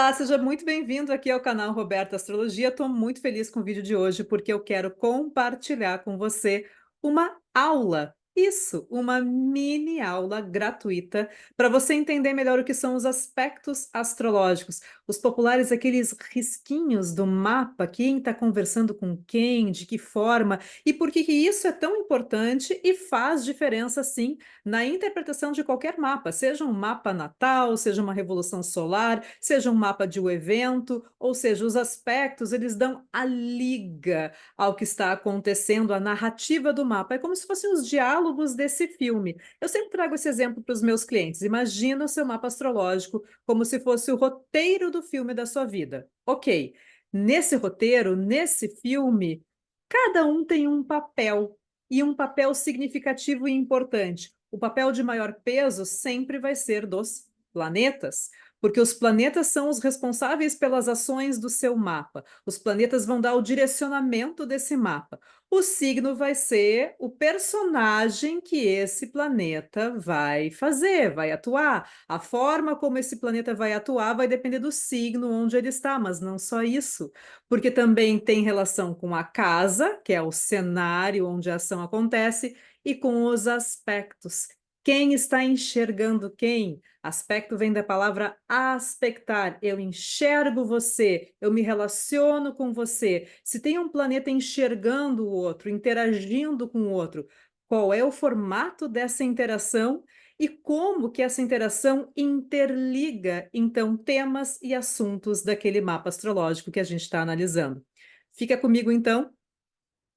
Olá, seja muito bem-vindo aqui ao canal Roberta Astrologia. Estou muito feliz com o vídeo de hoje porque eu quero compartilhar com você uma aula. Isso, uma mini aula gratuita para você entender melhor o que são os aspectos astrológicos, os populares, aqueles risquinhos do mapa, quem está conversando com quem, de que forma, e por que isso é tão importante e faz diferença, sim, na interpretação de qualquer mapa, seja um mapa natal, seja uma revolução solar, seja um mapa de um evento, ou seja, os aspectos, eles dão a liga ao que está acontecendo, a narrativa do mapa. É como se fossem os diálogos desse filme. Eu sempre trago esse exemplo para os meus clientes. Imagina o seu mapa astrológico como se fosse o roteiro do filme da sua vida. Ok, nesse roteiro, nesse filme, cada um tem um papel, e um papel significativo e importante. O papel de maior peso sempre vai ser dos planetas, porque os planetas são os responsáveis pelas ações do seu mapa. Os planetas vão dar o direcionamento desse mapa. O signo vai ser o personagem que esse planeta vai fazer, vai atuar. A forma como esse planeta vai atuar vai depender do signo onde ele está, mas não só isso, porque também tem relação com a casa, que é o cenário onde a ação acontece, e com os aspectos. Quem está enxergando quem? Aspecto vem da palavra aspectar. Eu enxergo você, eu me relaciono com você. Se tem um planeta enxergando o outro, interagindo com o outro, qual é o formato dessa interação e como que essa interação interliga, então, temas e assuntos daquele mapa astrológico que a gente está analisando. Fica comigo, então,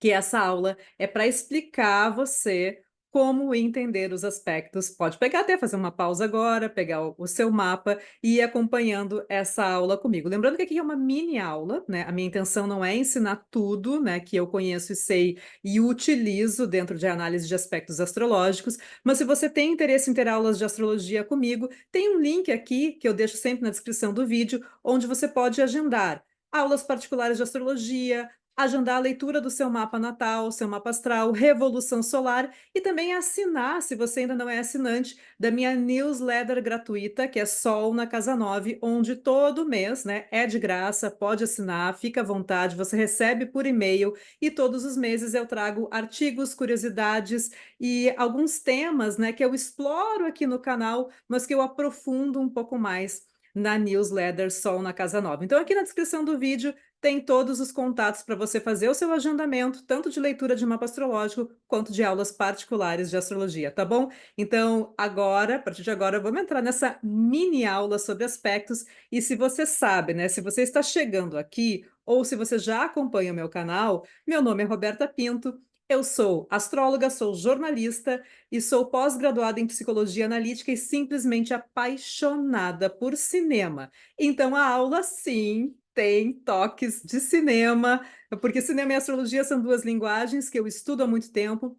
que essa aula é para explicar a você como entender os aspectos. Pode pegar até fazer uma pausa agora, pegar o seu mapa e ir acompanhando essa aula comigo. Lembrando que aqui é uma mini aula, né? A minha intenção não é ensinar tudo, né, que eu conheço e sei e utilizo dentro de análise de aspectos astrológicos, mas se você tem interesse em ter aulas de astrologia comigo, tem um link aqui que eu deixo sempre na descrição do vídeo, onde você pode agendar aulas particulares de astrologia, agendar a leitura do seu mapa natal, seu mapa astral, revolução solar e também assinar, se você ainda não é assinante, da minha newsletter gratuita, que é Sol na Casa 9, onde todo mês, né, é de graça, pode assinar, fica à vontade, você recebe por e-mail e todos os meses eu trago artigos, curiosidades e alguns temas, né, que eu exploro aqui no canal, mas que eu aprofundo um pouco mais na newsletter Sol na Casa 9. Então, aqui na descrição do vídeo tem todos os contatos para você fazer o seu agendamento, tanto de leitura de mapa astrológico, quanto de aulas particulares de astrologia, tá bom? Então, agora, a partir de agora, vamos entrar nessa mini aula sobre aspectos, e se você sabe, né, se você está chegando aqui, ou se você já acompanha o meu canal, meu nome é Roberta Pinto, eu sou astróloga, sou jornalista e sou pós-graduada em psicologia analítica e simplesmente apaixonada por cinema. Então, a aula, sim, tem toques de cinema, porque cinema e astrologia são duas linguagens que eu estudo há muito tempo,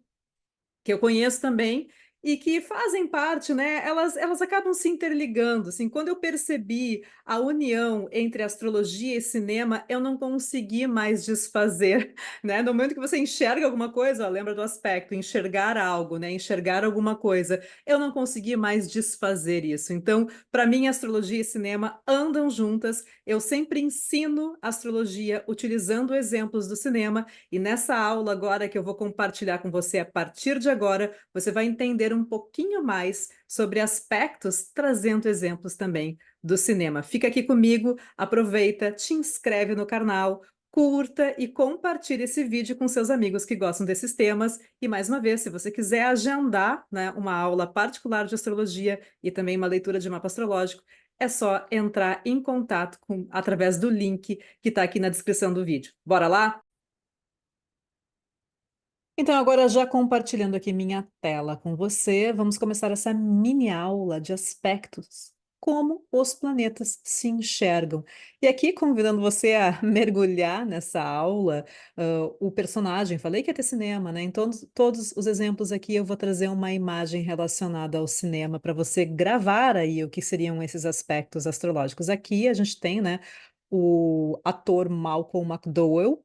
que eu conheço também e que fazem parte, né? Elas acabam se interligando. Assim, quando eu percebi a união entre astrologia e cinema, eu não consegui mais desfazer, né? No momento que você enxerga alguma coisa, ó, lembra do aspecto, enxergar algo, né? Enxergar alguma coisa, eu não consegui mais desfazer isso. Então, para mim, astrologia e cinema andam juntas. Eu sempre ensino astrologia utilizando exemplos do cinema e nessa aula agora que eu vou compartilhar com você a partir de agora, você vai entender um pouquinho mais sobre aspectos, trazendo exemplos também do cinema. Fica aqui comigo, aproveita, te inscreve no canal, curta e compartilhe esse vídeo com seus amigos que gostam desses temas. E mais uma vez, se você quiser agendar, né, uma aula particular de astrologia e também uma leitura de mapa astrológico, é só entrar em contato através do link que está aqui na descrição do vídeo. Bora lá? Então, agora já compartilhando aqui minha tela com você, vamos começar essa mini aula de aspectos, como os planetas se enxergam. E aqui convidando você a mergulhar nessa aula, o personagem, falei que ia ter cinema, né? Então, todos os exemplos aqui eu vou trazer uma imagem relacionada ao cinema para você gravar aí o que seriam esses aspectos astrológicos. Aqui a gente tem, né, o ator Malcolm McDowell,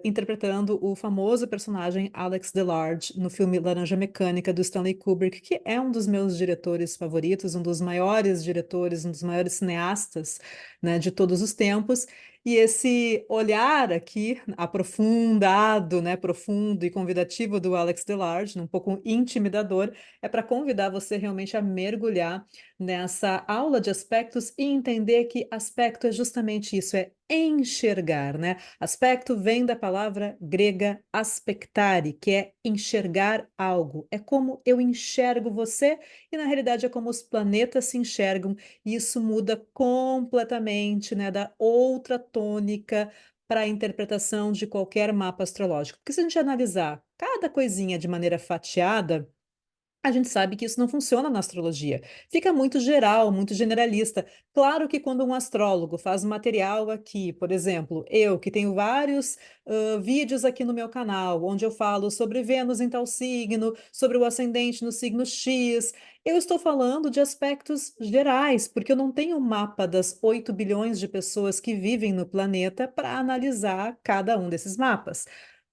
interpretando o famoso personagem Alex DeLarge no filme Laranja Mecânica, do Stanley Kubrick, que é um dos meus diretores favoritos, um dos maiores diretores, um dos maiores cineastas, né, de todos os tempos. E esse olhar aqui, aprofundado, né, profundo e convidativo do Alex DeLarge, um pouco intimidador, é para convidar você realmente a mergulhar nessa aula de aspectos e entender que aspecto é justamente isso, é enxergar, né? Aspecto vem da palavra grega aspectare, que é enxergar algo. É como eu enxergo você e na realidade é como os planetas se enxergam, e isso muda completamente, né, da outra tônica para a interpretação de qualquer mapa astrológico. Porque se a gente analisar cada coisinha de maneira fatiada, a gente sabe que isso não funciona na astrologia. Fica muito geral, muito generalista. Claro que quando um astrólogo faz material aqui, por exemplo, eu que tenho vários vídeos aqui no meu canal, onde eu falo sobre Vênus em tal signo, sobre o ascendente no signo X, eu estou falando de aspectos gerais, porque eu não tenho um mapa das 8 bilhões de pessoas que vivem no planeta para analisar cada um desses mapas.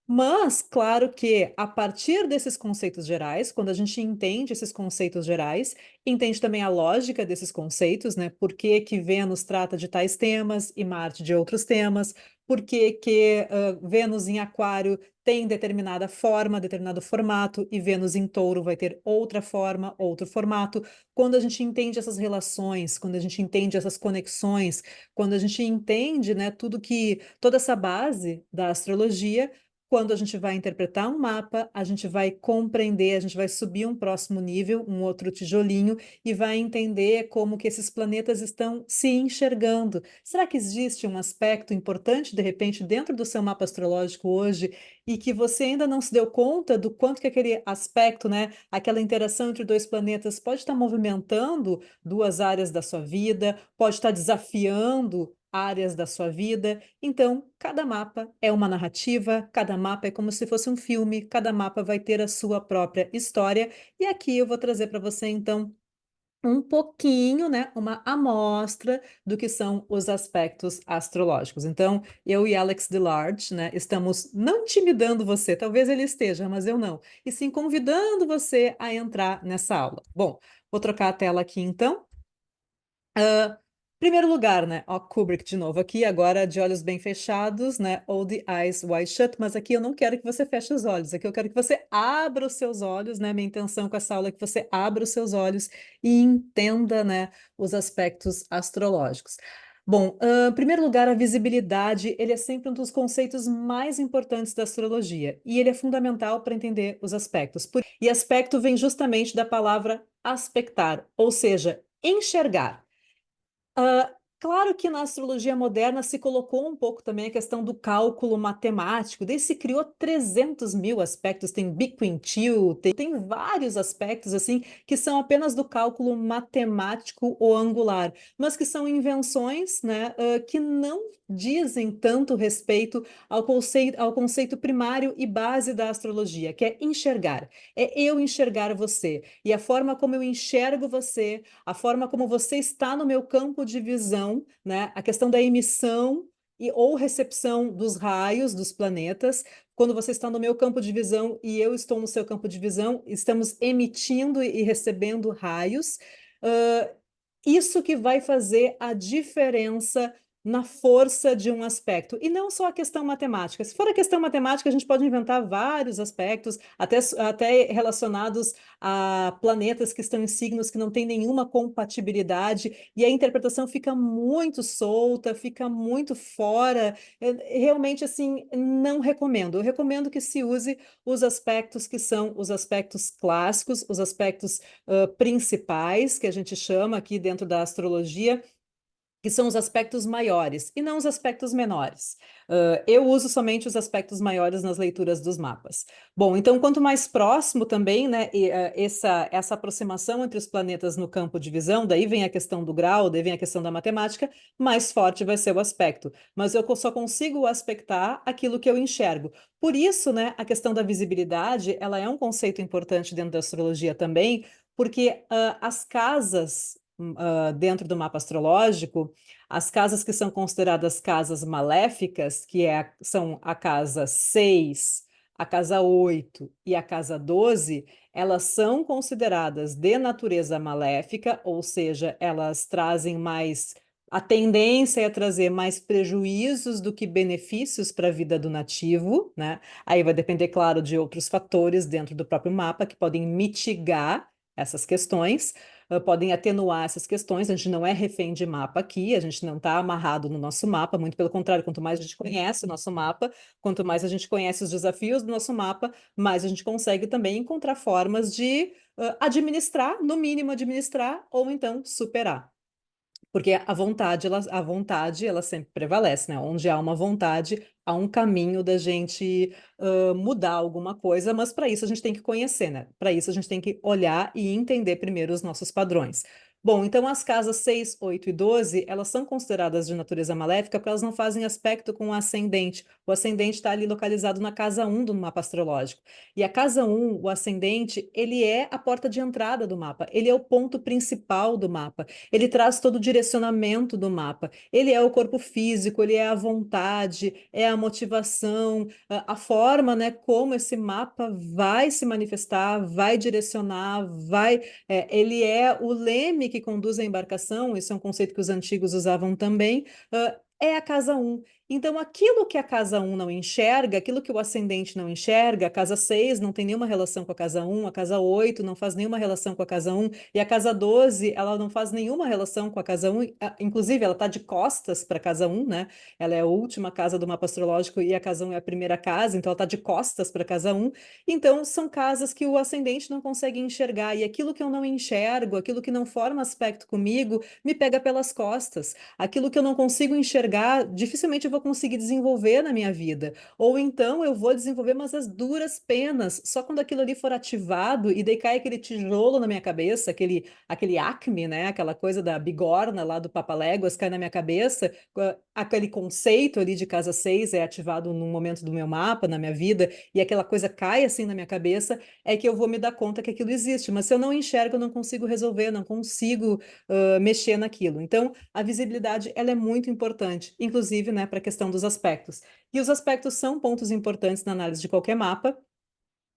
Mas, claro que a partir desses conceitos gerais, quando a gente entende esses conceitos gerais, entende também a lógica desses conceitos, né? Por que que Vênus trata de tais temas e Marte de outros temas? Por que que Vênus em Aquário tem determinada forma, determinado formato, e Vênus em Touro vai ter outra forma, outro formato? Quando a gente entende essas relações, quando a gente entende essas conexões, quando a gente entende, né, toda essa base da astrologia, quando a gente vai interpretar um mapa, a gente vai compreender, a gente vai subir um próximo nível, um outro tijolinho, e vai entender como que esses planetas estão se enxergando. Será que existe um aspecto importante, de repente, dentro do seu mapa astrológico hoje, e que você ainda não se deu conta do quanto que aquele aspecto, né, aquela interação entre dois planetas pode estar movimentando duas áreas da sua vida, pode estar desafiando áreas da sua vida? Então, cada mapa é uma narrativa, cada mapa é como se fosse um filme, cada mapa vai ter a sua própria história. E aqui eu vou trazer para você, então, um pouquinho, né, uma amostra do que são os aspectos astrológicos. Então, eu e Alex DeLarge, né, estamos não intimidando você, talvez ele esteja, mas eu não, e sim convidando você a entrar nessa aula. Bom, vou trocar a tela aqui, então. Primeiro lugar, né? Ó, Kubrick de novo aqui, agora de olhos bem fechados, né? All the eyes wide shut, mas aqui eu não quero que você feche os olhos, aqui eu quero que você abra os seus olhos, né? Minha intenção com essa aula é que você abra os seus olhos e entenda, né, os aspectos astrológicos. Bom, em primeiro lugar, a visibilidade, ele é sempre um dos conceitos mais importantes da astrologia, e ele é fundamental para entender os aspectos. E aspecto vem justamente da palavra aspectar, ou seja, enxergar. Claro que na astrologia moderna se colocou um pouco também a questão do cálculo matemático, daí se criou 300 mil aspectos, tem biquintil, tem vários aspectos assim que são apenas do cálculo matemático ou angular, mas que são invenções, né, que não dizem tanto respeito ao conceito primário e base da astrologia, que é enxergar, é eu enxergar você, e a forma como eu enxergo você, a forma como você está no meu campo de visão, né? A questão da emissão e ou recepção dos raios dos planetas. Quando você está no meu campo de visão e eu estou no seu campo de visão, estamos emitindo e recebendo raios. Uh, Isso que vai fazer a diferença na força de um aspecto. E não só a questão matemática. Se for a questão matemática, a gente pode inventar vários aspectos, até relacionados a planetas que estão em signos que não têm nenhuma compatibilidade, e a interpretação fica muito solta, fica muito fora. Realmente, assim, não recomendo. Eu recomendo que se use os aspectos que são os aspectos clássicos, os aspectos principais, que a gente chama aqui dentro da astrologia, que são os aspectos maiores e não os aspectos menores. Eu uso somente os aspectos maiores nas leituras dos mapas. Bom, então, quanto mais próximo também, né, essa aproximação entre os planetas no campo de visão, daí vem a questão do grau, daí vem a questão da matemática, mais forte vai ser o aspecto. Mas eu só consigo aspectar aquilo que eu enxergo. Por isso, né, a questão da visibilidade, ela é um conceito importante dentro da astrologia também, porque as casas dentro do mapa astrológico, as casas que são consideradas casas maléficas, são a casa 6, a casa 8 e a casa 12, elas são consideradas de natureza maléfica, ou seja, elas trazem mais. A tendência é trazer mais prejuízos do que benefícios para a vida do nativo, né? Aí vai depender, claro, de outros fatores dentro do próprio mapa que podem mitigar essas questões, podem atenuar essas questões. A gente não é refém de mapa aqui, a gente não está amarrado no nosso mapa, muito pelo contrário, quanto mais a gente conhece o nosso mapa, quanto mais a gente conhece os desafios do nosso mapa, mais a gente consegue também encontrar formas de administrar, no mínimo administrar, ou então superar. Porque a vontade, ela sempre prevalece, né? Onde há uma vontade, há um caminho da gente mudar alguma coisa, mas para isso a gente tem que conhecer, né? Para isso a gente tem que olhar e entender primeiro os nossos padrões. Bom, então as casas 6, 8 e 12, elas são consideradas de natureza maléfica porque elas não fazem aspecto com o ascendente. O ascendente está ali localizado na casa 1 do mapa astrológico. E a casa 1, o ascendente, ele é a porta de entrada do mapa, ele é o ponto principal do mapa. Ele traz todo o direcionamento do mapa. Ele é o corpo físico, ele é a vontade, é a motivação, a forma, né, como esse mapa vai se manifestar, vai direcionar, ele é o leme que conduz a embarcação, isso é um conceito que os antigos usavam também, é a casa 1. Então, aquilo que a casa 1 não enxerga, aquilo que o ascendente não enxerga, a casa 6 não tem nenhuma relação com a casa 1, a casa 8 não faz nenhuma relação com a casa 1, e a casa 12, ela não faz nenhuma relação com a casa 1, inclusive ela está de costas para a casa 1, né? Ela é a última casa do mapa astrológico e a casa 1 é a primeira casa, então ela está de costas para a casa 1. Então, são casas que o ascendente não consegue enxergar, e aquilo que eu não enxergo, aquilo que não forma aspecto comigo, me pega pelas costas. Aquilo que eu não consigo enxergar, dificilmente eu vou conseguir desenvolver na minha vida. Ou então eu vou desenvolver, mas as duras penas. Só quando aquilo ali for ativado e daí cai aquele tijolo na minha cabeça, aquele acme, né? Aquela coisa da bigorna lá do Papaléguas cai na minha cabeça, aquele conceito ali de casa 6 é ativado num momento do meu mapa, na minha vida, e aquela coisa cai assim na minha cabeça, é que eu vou me dar conta que aquilo existe. Mas se eu não enxergo, eu não consigo resolver, não consigo mexer naquilo. Então, a visibilidade ela é muito importante, inclusive, né, para a questão dos aspectos. E os aspectos são pontos importantes na análise de qualquer mapa.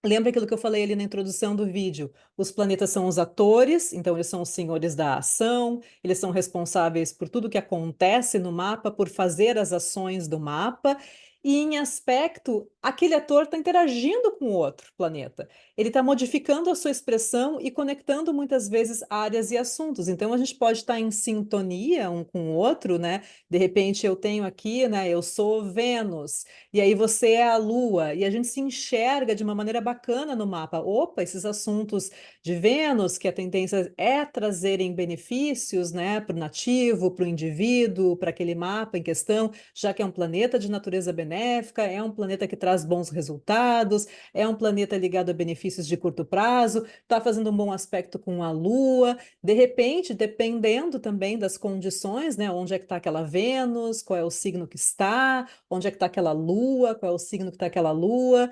Lembra aquilo que eu falei ali na introdução do vídeo? Os planetas são os atores, então eles são os senhores da ação, eles são responsáveis por tudo que acontece no mapa, por fazer as ações do mapa. E em aspecto, aquele ator está interagindo com o outro planeta. Ele está modificando a sua expressão e conectando muitas vezes áreas e assuntos. Então a gente pode estar em sintonia um com o outro, né? De repente eu tenho aqui, né? Eu sou Vênus. E aí você é a Lua, e a gente se enxerga de uma maneira bacana no mapa. Opa, esses assuntos de Vênus, que a tendência é trazerem benefícios, né, para o nativo, para o indivíduo, para aquele mapa em questão, já que é um planeta de natureza benéfica, é um planeta que traz bons resultados, é um planeta ligado a benefícios de curto prazo, está fazendo um bom aspecto com a Lua. De repente, dependendo também das condições, né, onde é que está aquela Vênus, qual é o signo que está, onde é que está aquela lua, qual é o signo que está aquela lua,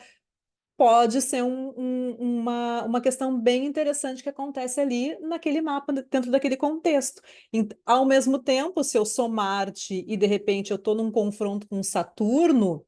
pode ser uma questão bem interessante que acontece ali naquele mapa, dentro daquele contexto. Ao mesmo tempo, se eu sou Marte e de repente eu estou num confronto com Saturno,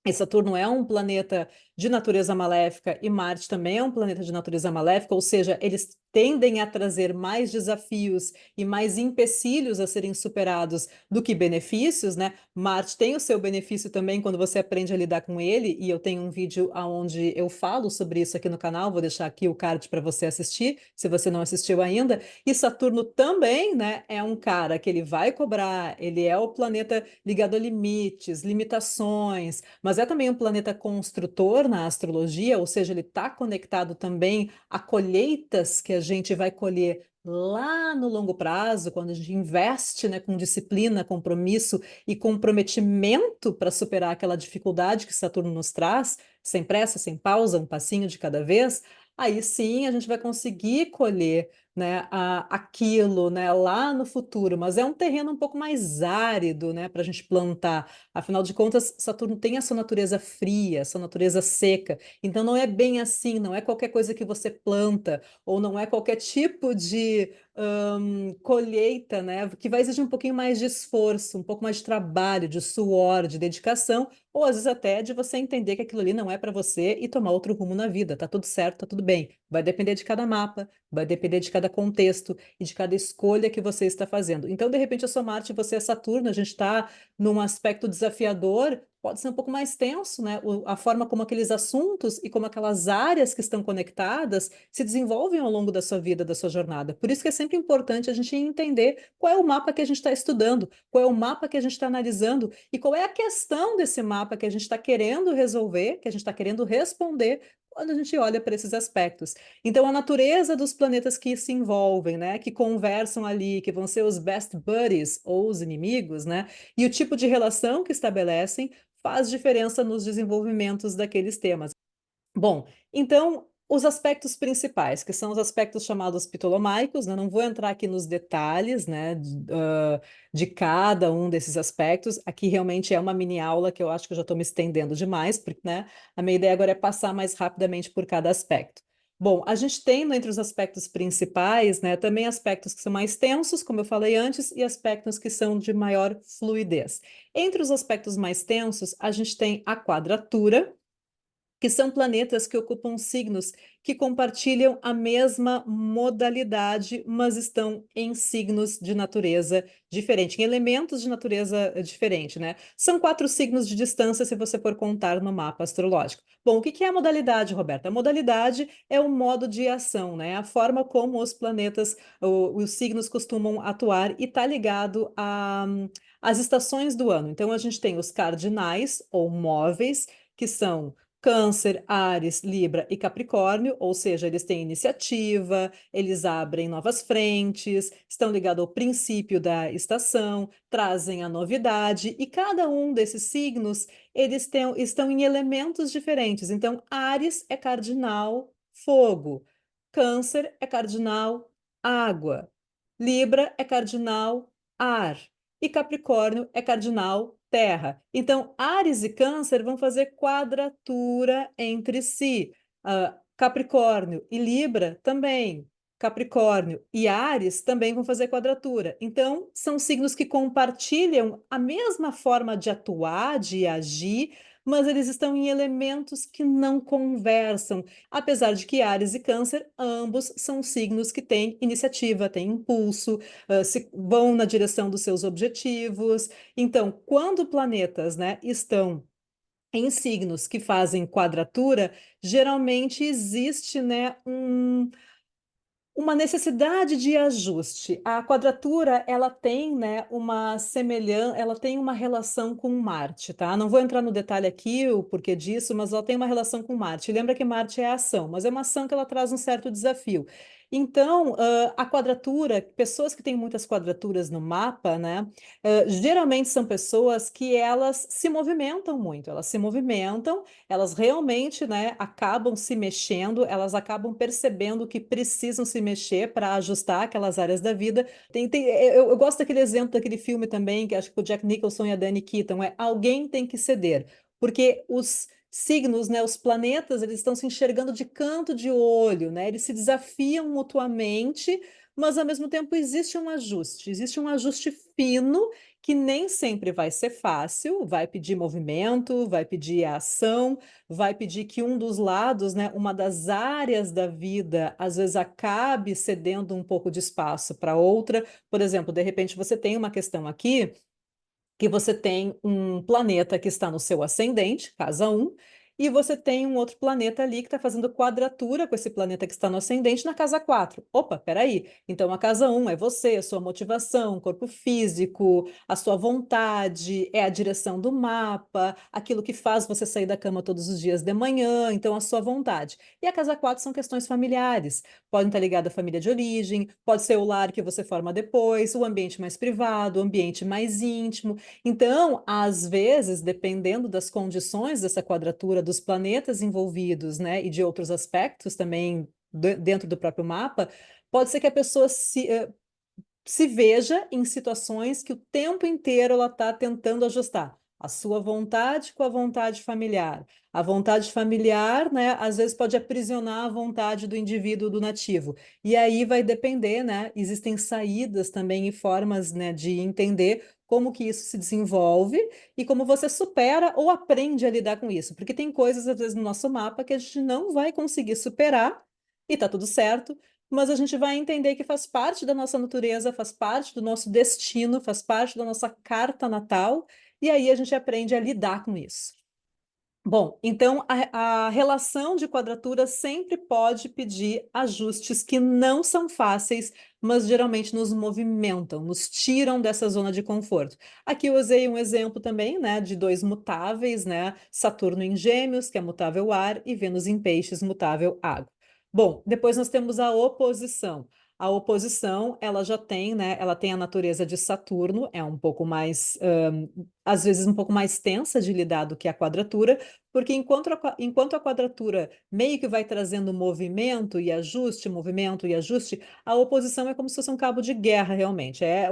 e Saturno é um planeta de natureza maléfica e Marte também é um planeta de natureza maléfica, ou seja, eles tendem a trazer mais desafios e mais empecilhos a serem superados do que benefícios, né? Marte tem o seu benefício também quando você aprende a lidar com ele, e eu tenho um vídeo onde eu falo sobre isso aqui no canal, vou deixar aqui o card para você assistir, se você não assistiu ainda. E Saturno também, né, é um cara que ele vai cobrar, ele é o planeta ligado a limites, limitações, mas é também um planeta construtor na astrologia, ou seja, ele está conectado também a colheitas que a gente vai colher lá no longo prazo, quando a gente investe, né, com disciplina, compromisso e comprometimento para superar aquela dificuldade que Saturno nos traz, sem pressa, sem pausa, um passinho de cada vez, aí sim a gente vai conseguir colher né, aquilo, né, lá no futuro, mas é um terreno um pouco mais árido, né, para a gente plantar. Afinal de contas, Saturno tem a sua natureza fria, a sua natureza seca. Então não é bem assim, não é qualquer coisa que você planta, ou não é qualquer tipo de colheita, né, que vai exigir um pouquinho mais de esforço, um pouco mais de trabalho, de suor, de dedicação, ou às vezes até de você entender que aquilo ali não é para você e tomar outro rumo na vida. Tá tudo certo, tá tudo bem. Vai depender de cada mapa, vai depender de cada contexto e de cada escolha que você está fazendo. Então, de repente, a sua Marte, você é Saturno, a gente está num aspecto desafiador, pode ser um pouco mais tenso, né? A forma como aqueles assuntos e como aquelas áreas que estão conectadas se desenvolvem ao longo da sua vida, da sua jornada. Por isso que é sempre importante a gente entender qual é o mapa que a gente está estudando, qual é o mapa que a gente está analisando e qual é a questão desse mapa que a gente está querendo resolver, que a gente está querendo responder quando a gente olha para esses aspectos. Então, a natureza dos planetas que se envolvem, né, que conversam ali, que vão ser os best buddies ou os inimigos, né, e o tipo de relação que estabelecem faz diferença nos desenvolvimentos daqueles temas. Bom, então, os aspectos principais, que são os aspectos chamados ptolomaicos, né? Não vou entrar aqui nos detalhes, né, de cada um desses aspectos. Aqui realmente é uma mini aula que eu acho que eu já estou me estendendo demais, porque, né, a minha ideia agora é passar mais rapidamente por cada aspecto. Bom, a gente tem, né, entre os aspectos principais, né, também aspectos que são mais tensos, como eu falei antes, e aspectos que são de maior fluidez. Entre os aspectos mais tensos, a gente tem a quadratura, que são planetas que ocupam signos que compartilham a mesma modalidade, mas estão em signos de natureza diferente, em elementos de natureza diferente, né? São 4 signos de distância se você for contar no mapa astrológico. Bom, o que é a modalidade, Roberta? A modalidade é o modo de ação, né? A forma como os planetas, os signos costumam atuar e está ligado às estações do ano. Então, a gente tem os cardinais ou móveis, que são Câncer, Áries, Libra e Capricórnio, ou seja, eles têm iniciativa, eles abrem novas frentes, estão ligados ao princípio da estação, trazem a novidade, e cada um desses signos, estão em elementos diferentes. Então, Áries é cardinal fogo, Câncer é cardinal água, Libra é cardinal ar e Capricórnio é cardinal terra. Então, Áries e Câncer vão fazer quadratura entre si. Capricórnio e Libra também. Capricórnio e Áries também vão fazer quadratura. Então, são signos que compartilham a mesma forma de atuar, de agir, mas eles estão em elementos que não conversam. Apesar de que Áries e Câncer, ambos são signos que têm iniciativa, têm impulso, vão na direção dos seus objetivos. Então, quando planetas, né, estão em signos que fazem quadratura, geralmente existe, né, uma necessidade de ajuste. A quadratura, ela tem, né, uma semelhança, ela tem uma relação com Marte, tá? Não vou entrar no detalhe aqui o porquê disso, mas ela tem uma relação com Marte. Lembra que Marte é a ação, mas é uma ação que ela traz um certo desafio. Então, a quadratura, pessoas que têm muitas quadraturas no mapa, né, geralmente são pessoas que elas se movimentam muito, elas se movimentam, elas realmente, né, acabam se mexendo, elas acabam percebendo que precisam se mexer para ajustar aquelas áreas da vida. Eu gosto daquele exemplo daquele filme também, que acho que o Jack Nicholson e a Diane Keaton, é alguém tem que ceder, porque os signos, né, os planetas, eles estão se enxergando de canto de olho, né, eles se desafiam mutuamente, mas ao mesmo tempo existe um ajuste fino que nem sempre vai ser fácil, vai pedir movimento, vai pedir ação, vai pedir que um dos lados, né, uma das áreas da vida, às vezes acabe cedendo um pouco de espaço para outra. Por exemplo, de repente você tem uma questão aqui que você tem um planeta que está no seu ascendente, casa um, e você tem um outro planeta ali que está fazendo quadratura com esse planeta que está no ascendente na casa 4. Opa, peraí. Então a casa um é você, a sua motivação, corpo físico, a sua vontade, é a direção do mapa, aquilo que faz você sair da cama todos os dias de manhã, então a sua vontade. E a casa 4 são questões familiares. Podem estar ligadas à família de origem, pode ser o lar que você forma depois, o ambiente mais privado, o ambiente mais íntimo. Então, às vezes, dependendo das condições dessa quadratura dos planetas envolvidos, né, e de outros aspectos também dentro do próprio mapa, Pode ser que a pessoa se veja em situações que o tempo inteiro ela está tentando ajustar a sua vontade com a vontade familiar. A vontade familiar, né, às vezes pode aprisionar a vontade do indivíduo, do nativo. E aí vai depender, né? Existem saídas também e formas, né, de entender como que isso se desenvolve e como você supera ou aprende a lidar com isso. Porque tem coisas, às vezes, no nosso mapa que a gente não vai conseguir superar e tá tudo certo, mas a gente vai entender que faz parte da nossa natureza, faz parte do nosso destino, faz parte da nossa carta natal, e aí a gente aprende a lidar com isso. Bom, então a relação de quadratura sempre pode pedir ajustes que não são fáceis, mas geralmente nos movimentam, nos tiram dessa zona de conforto. Aqui eu usei um exemplo também, né, de dois mutáveis, né, Saturno em Gêmeos, que é mutável ar, e Vênus em Peixes, mutável água. Bom, depois nós temos a oposição. A oposição, ela já tem, né? Ela tem a natureza de Saturno, é um pouco mais, às vezes, um pouco mais tensa de lidar do que a quadratura, porque enquanto a quadratura meio que vai trazendo movimento e ajuste, a oposição é como se fosse um cabo de guerra, realmente. É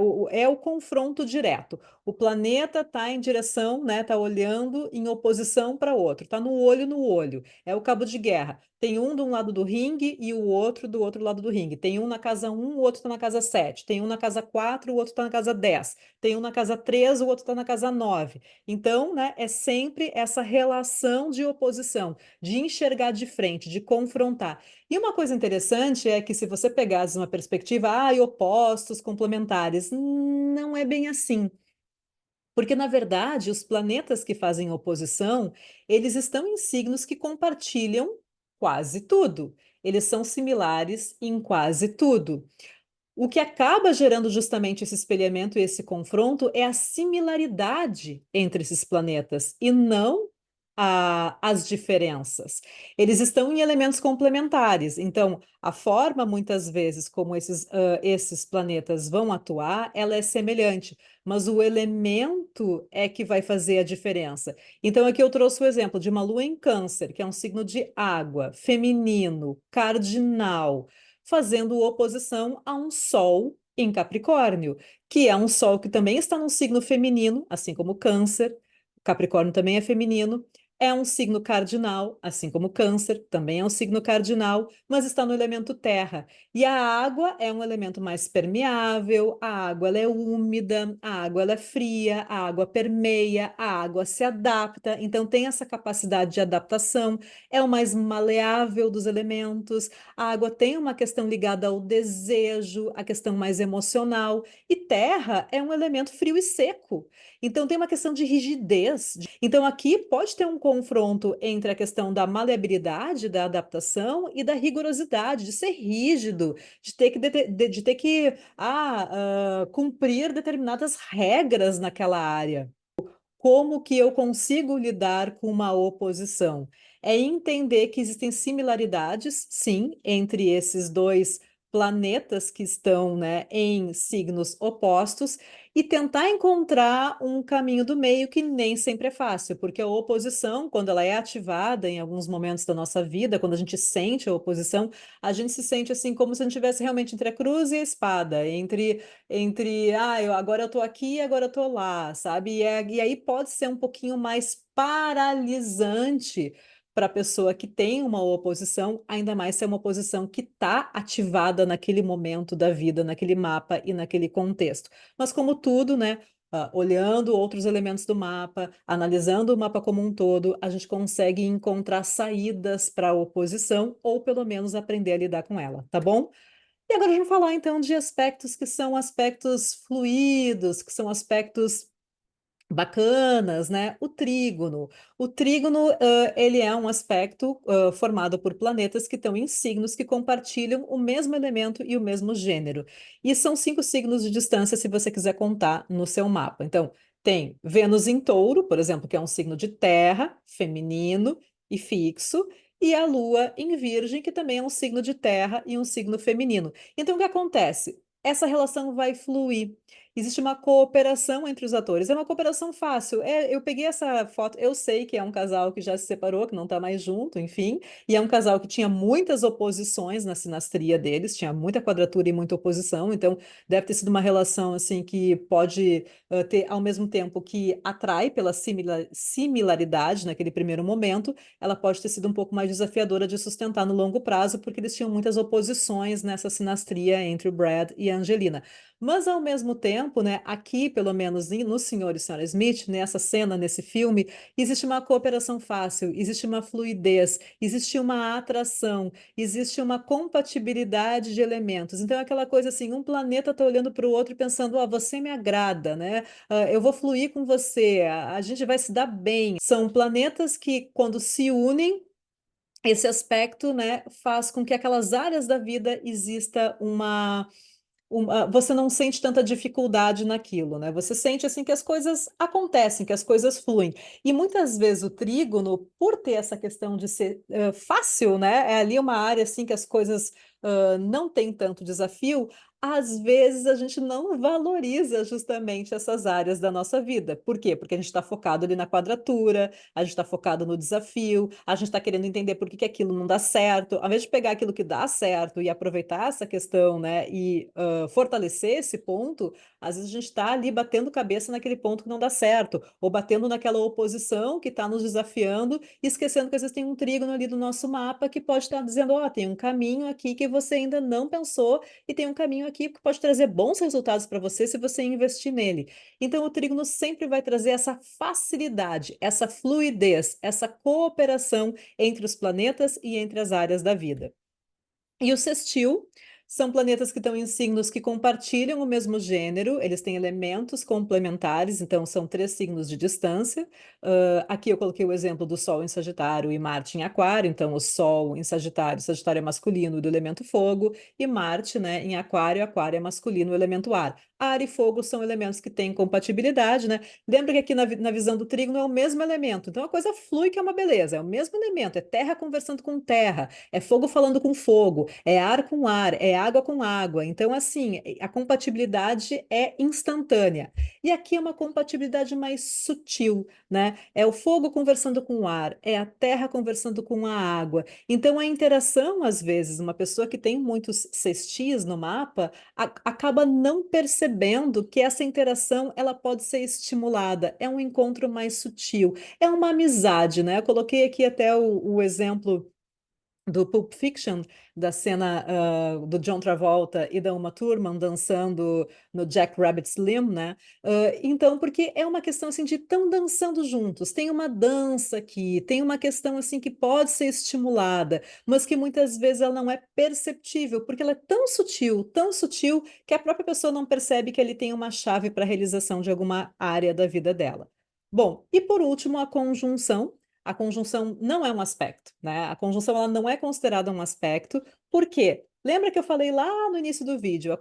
o confronto direto. O planeta está em direção, né? Está olhando em oposição para outro, está no olho no olho. É o cabo de guerra. Tem um de um lado do ringue e o outro do outro lado do ringue. Tem um na casa um, o outro está na casa 7. Tem um na casa 4, o outro está na casa 10. Tem um na casa 3, o outro está na casa 9. Então, né, é sempre essa relação de oposição, de enxergar de frente, de confrontar. E uma coisa interessante é que se você pegasse uma perspectiva, opostos, complementares, não é bem assim. Porque, na verdade, os planetas que fazem oposição, eles estão em signos que compartilham quase tudo. Eles são similares em quase tudo. O que acaba gerando justamente esse espelhamento e esse confronto é a similaridade entre esses planetas e não as diferenças. Eles estão em elementos complementares, então a forma, muitas vezes, como esses planetas vão atuar, ela é semelhante, mas o elemento é que vai fazer a diferença. Então, aqui eu trouxe o exemplo de uma lua em Câncer, que é um signo de água, feminino, cardinal, fazendo oposição a um Sol em Capricórnio, que é um Sol que também está num signo feminino, assim como Câncer. Capricórnio também é feminino. É um signo cardinal, assim como Câncer, também é um signo cardinal, mas está no elemento terra. E a água é um elemento mais permeável, a água ela é úmida, a água ela é fria, a água permeia, a água se adapta, então tem essa capacidade de adaptação, é o mais maleável dos elementos. A água tem uma questão ligada ao desejo, a questão mais emocional, e terra é um elemento frio e seco. Então tem uma questão de rigidez. Então aqui pode ter um confronto entre a questão da maleabilidade, da adaptação e da rigorosidade, de ser rígido, de ter que cumprir determinadas regras naquela área. Como que eu consigo lidar com uma oposição? É entender que existem similaridades, sim, entre esses dois planetas que estão, né, em signos opostos e tentar encontrar um caminho do meio que nem sempre é fácil, porque a oposição, quando ela é ativada em alguns momentos da nossa vida, quando a gente sente a oposição, a gente se sente assim como se a gente estivesse realmente entre a cruz e a espada, agora eu tô aqui, agora eu tô lá, sabe? E aí pode ser um pouquinho mais paralisante para a pessoa que tem uma oposição, ainda mais se é uma oposição que está ativada naquele momento da vida, naquele mapa e naquele contexto. Mas como tudo, né? Olhando outros elementos do mapa, analisando o mapa como um todo, a gente consegue encontrar saídas para a oposição ou pelo menos aprender a lidar com ela, tá bom? E agora vamos falar então de aspectos que são aspectos fluidos, que são aspectos bacanas, né? O trígono. O trígono, ele é um aspecto formado por planetas que estão em signos que compartilham o mesmo elemento e o mesmo gênero. E são 5 signos de distância, se você quiser contar no seu mapa. Então, tem Vênus em Touro, por exemplo, que é um signo de terra, feminino e fixo, e a Lua em Virgem, que também é um signo de terra e um signo feminino. Então, o que acontece? Essa relação vai fluir. existe uma cooperação entre os atores. É uma cooperação fácil. Eu peguei essa foto, eu sei que é um casal que já se separou, que não está mais junto, enfim, e é um casal que tinha muitas oposições na sinastria deles, tinha muita quadratura e muita oposição, então deve ter sido uma relação assim que pode ter, ao mesmo tempo que atrai pela similaridade naquele primeiro momento, ela pode ter sido um pouco mais desafiadora de sustentar no longo prazo, porque eles tinham muitas oposições nessa sinastria entre o Brad e a Angelina. Mas, ao mesmo tempo, né, aqui, pelo menos no Senhor e Senhora Smith, nessa cena, nesse filme, existe uma cooperação fácil, existe uma fluidez, existe uma atração, existe uma compatibilidade de elementos. Então, é aquela coisa assim, um planeta está olhando para o outro e pensando, ó, você me agrada, né? Eu vou fluir com você, a gente vai se dar bem. São planetas que, quando se unem, esse aspecto, né, faz com que aquelas áreas da vida exista você não sente tanta dificuldade naquilo, né? Você sente assim que as coisas acontecem, que as coisas fluem. E muitas vezes o trígono, por ter essa questão de ser fácil, né? É ali uma área assim que as coisas não têm tanto desafio. Às vezes a gente não valoriza justamente essas áreas da nossa vida. Por quê? Porque a gente está focado ali na quadratura, a gente está focado no desafio, a gente está querendo entender por que que aquilo não dá certo. Ao invés de pegar aquilo que dá certo e aproveitar essa questão, né, e fortalecer esse ponto, às vezes a gente está ali batendo cabeça naquele ponto que não dá certo, ou batendo naquela oposição que está nos desafiando, e esquecendo que às vezes tem um trígono ali do nosso mapa que pode estar dizendo, ó, tem um caminho aqui que você ainda não pensou, e tem um caminho aqui que pode trazer bons resultados para você se você investir nele. Então, o trígono sempre vai trazer essa facilidade, essa fluidez, essa cooperação entre os planetas e entre as áreas da vida. E o sextil são planetas que estão em signos que compartilham o mesmo gênero, eles têm elementos complementares, então são 3 signos de distância. Aqui eu coloquei o exemplo do Sol em Sagitário e Marte em Aquário, então o Sol em Sagitário, Sagitário é masculino do elemento fogo, e Marte, né, em Aquário, Aquário é masculino, o elemento ar. Ar e fogo são elementos que têm compatibilidade, né? Lembra que aqui na visão do trígono é o mesmo elemento, então a coisa flui que é uma beleza, é o mesmo elemento, é terra conversando com terra, é fogo falando com fogo, é ar com ar, é água com água. Então, assim, a compatibilidade é instantânea. E aqui é uma compatibilidade mais sutil, né? É o fogo conversando com o ar, é a terra conversando com a água. Então, a interação, às vezes, uma pessoa que tem muitos sextis no mapa acaba não percebendo que essa interação ela pode ser estimulada. É um encontro mais sutil, é uma amizade, né? Eu coloquei aqui até o exemplo do Pulp Fiction, da cena do John Travolta e da Uma Thurman dançando no Jack Rabbit Slim, né? Então, porque é uma questão assim de tão dançando juntos, tem uma dança aqui, tem uma questão assim que pode ser estimulada, mas que muitas vezes ela não é perceptível, porque ela é tão sutil, que a própria pessoa não percebe que ele tem uma chave para a realização de alguma área da vida dela. Bom, e por último, a conjunção não é um aspecto, né? A conjunção ela não é considerada um aspecto, por quê? Lembra que eu falei lá no início do vídeo?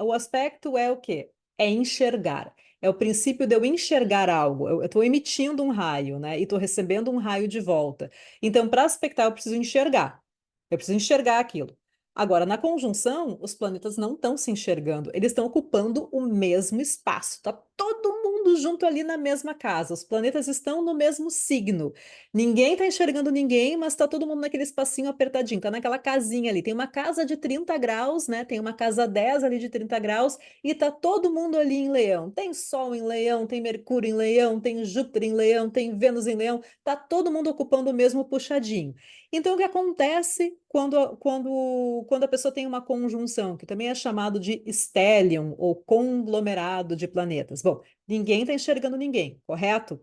O aspecto é o quê? É enxergar. É o princípio de eu enxergar algo. Eu estou emitindo um raio, né? E estou recebendo um raio de volta. Então, para aspectar, eu preciso enxergar. Eu preciso enxergar aquilo. Agora, na conjunção, os planetas não estão se enxergando, eles estão ocupando o mesmo espaço. Está todo mundo junto ali na mesma casa. Os planetas estão no mesmo signo. Ninguém está enxergando ninguém, mas está todo mundo naquele espacinho apertadinho, está naquela casinha ali. Tem uma casa de 30 graus, né? Tem uma casa 10 ali de 30 graus e está todo mundo ali em Leão. Tem Sol em Leão, tem Mercúrio em Leão, tem Júpiter em Leão, tem Vênus em Leão. Está todo mundo ocupando o mesmo puxadinho. Então, o que acontece quando a pessoa tem uma conjunção, que também é chamado de stellium ou conglomerado de planetas? Bom, ninguém está enxergando ninguém, correto?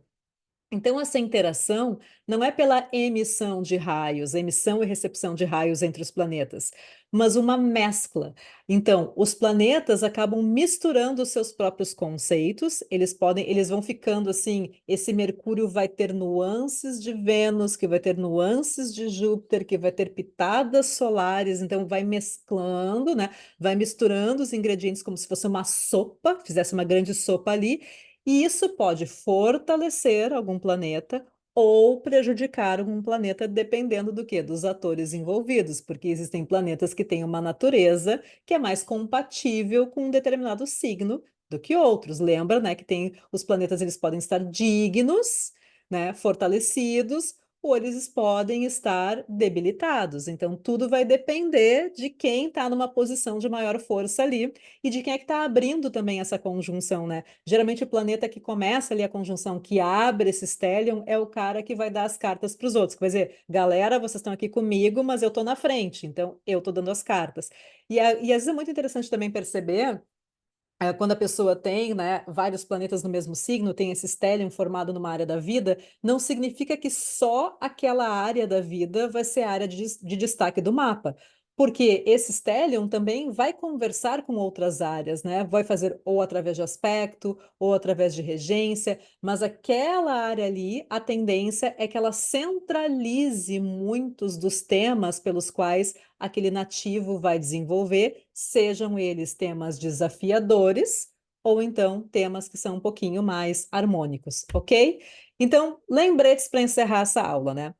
Então, essa interação não é pela emissão de raios, emissão e recepção de raios entre os planetas, mas uma mescla. Então, os planetas acabam misturando os seus próprios conceitos, eles vão ficando assim, esse Mercúrio vai ter nuances de Vênus, que vai ter nuances de Júpiter, que vai ter pitadas solares, então vai mesclando, né? Vai misturando os ingredientes como se fosse uma sopa, fizesse uma grande sopa ali, e isso pode fortalecer algum planeta ou prejudicar algum planeta, dependendo do que? Dos atores envolvidos, porque existem planetas que têm uma natureza que é mais compatível com um determinado signo do que outros. Lembra, né, que tem os planetas, eles podem estar dignos, né, fortalecidos, ou eles podem estar debilitados. Então, tudo vai depender de quem está numa posição de maior força ali e de quem é que está abrindo também essa conjunção, né? Geralmente, o planeta que começa ali a conjunção, que abre esse stellium, é o cara que vai dar as cartas para os outros, que vai dizer, galera, vocês estão aqui comigo, mas eu estou na frente, então eu estou dando as cartas. E às vezes é muito interessante também perceber quando a pessoa tem, né, vários planetas no mesmo signo, tem esse stellium formado numa área da vida, não significa que só aquela área da vida vai ser a área de destaque do mapa. Porque esse stellium também vai conversar com outras áreas, né? Vai fazer ou através de aspecto, ou através de regência, mas aquela área ali, a tendência é que ela centralize muitos dos temas pelos quais aquele nativo vai desenvolver, sejam eles temas desafiadores ou então temas que são um pouquinho mais harmônicos, ok? Então, lembretes para encerrar essa aula, né?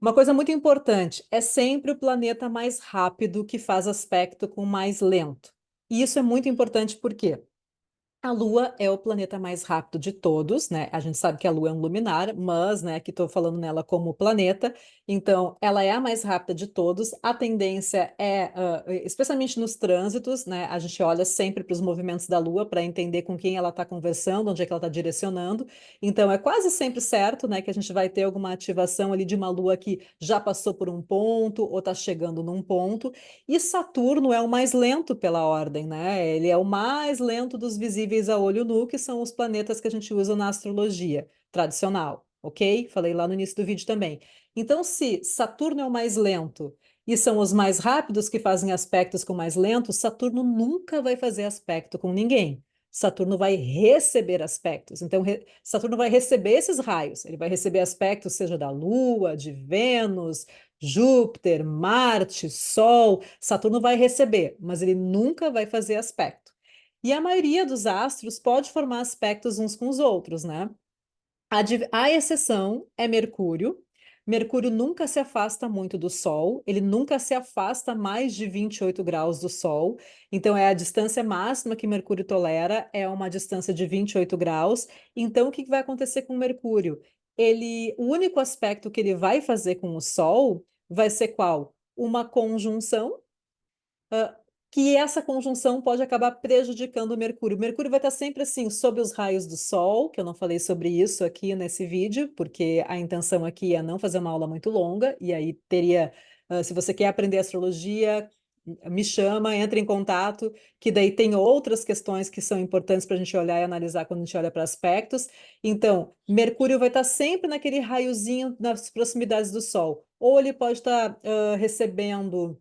Uma coisa muito importante, é sempre o planeta mais rápido que faz aspecto com o mais lento. E isso é muito importante porque a Lua é o planeta mais rápido de todos, né? A gente sabe que a Lua é um luminar, mas, né, aqui estou falando nela como planeta, então ela é a mais rápida de todos. A tendência é, especialmente nos trânsitos, né? A gente olha sempre para os movimentos da Lua para entender com quem ela está conversando, onde é que ela está direcionando. Então é quase sempre certo, né, que a gente vai ter alguma ativação ali de uma Lua que já passou por um ponto ou está chegando num ponto. E Saturno é o mais lento pela ordem, né? Ele é o mais lento dos visíveis a olho nu, que são os planetas que a gente usa na astrologia tradicional, ok? Falei lá no início do vídeo também. Então, se Saturno é o mais lento e são os mais rápidos que fazem aspectos com mais lentos, Saturno nunca vai fazer aspecto com ninguém. Saturno vai receber aspectos. Então, Saturno vai receber esses raios. Ele vai receber aspectos, seja da Lua, de Vênus, Júpiter, Marte, Sol, Saturno vai receber, mas ele nunca vai fazer aspecto. E a maioria dos astros pode formar aspectos uns com os outros, né? A exceção é Mercúrio. Mercúrio nunca se afasta muito do Sol, ele nunca se afasta mais de 28 graus do Sol. Então, é a distância máxima que Mercúrio tolera, é uma distância de 28 graus. Então, o que vai acontecer com Mercúrio? O único aspecto que ele vai fazer com o Sol vai ser qual? Uma conjunção ah, que essa conjunção pode acabar prejudicando o Mercúrio. O Mercúrio vai estar sempre assim, sob os raios do Sol, que eu não falei sobre isso aqui nesse vídeo, porque a intenção aqui é não fazer uma aula muito longa, e aí teria, se você quer aprender astrologia, me chama, entre em contato, que daí tem outras questões que são importantes para a gente olhar e analisar quando a gente olha para aspectos. Então, Mercúrio vai estar sempre naquele raiozinho nas proximidades do Sol. Ou ele pode estar recebendo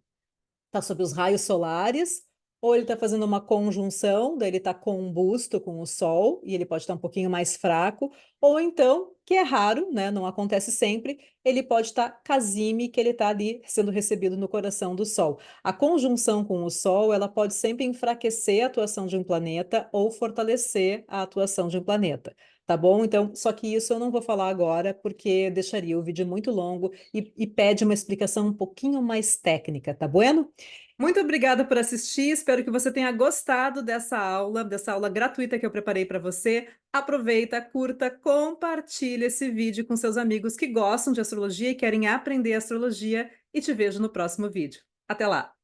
está sob os raios solares, ou ele está fazendo uma conjunção, daí ele está combusto com o Sol, e ele pode estar um pouquinho mais fraco, ou então, que é raro, né, não acontece sempre, ele pode estar casime, que ele está ali sendo recebido no coração do Sol. A conjunção com o Sol, ela pode sempre enfraquecer a atuação de um planeta ou fortalecer a atuação de um planeta. Tá bom? Então, só que isso eu não vou falar agora, porque deixaria o vídeo muito longo e pede uma explicação um pouquinho mais técnica, tá bueno? Muito obrigada por assistir. Espero que você tenha gostado dessa aula gratuita que eu preparei para você. Aproveita, curta, compartilhe esse vídeo com seus amigos que gostam de astrologia e querem aprender astrologia. E te vejo no próximo vídeo. Até lá!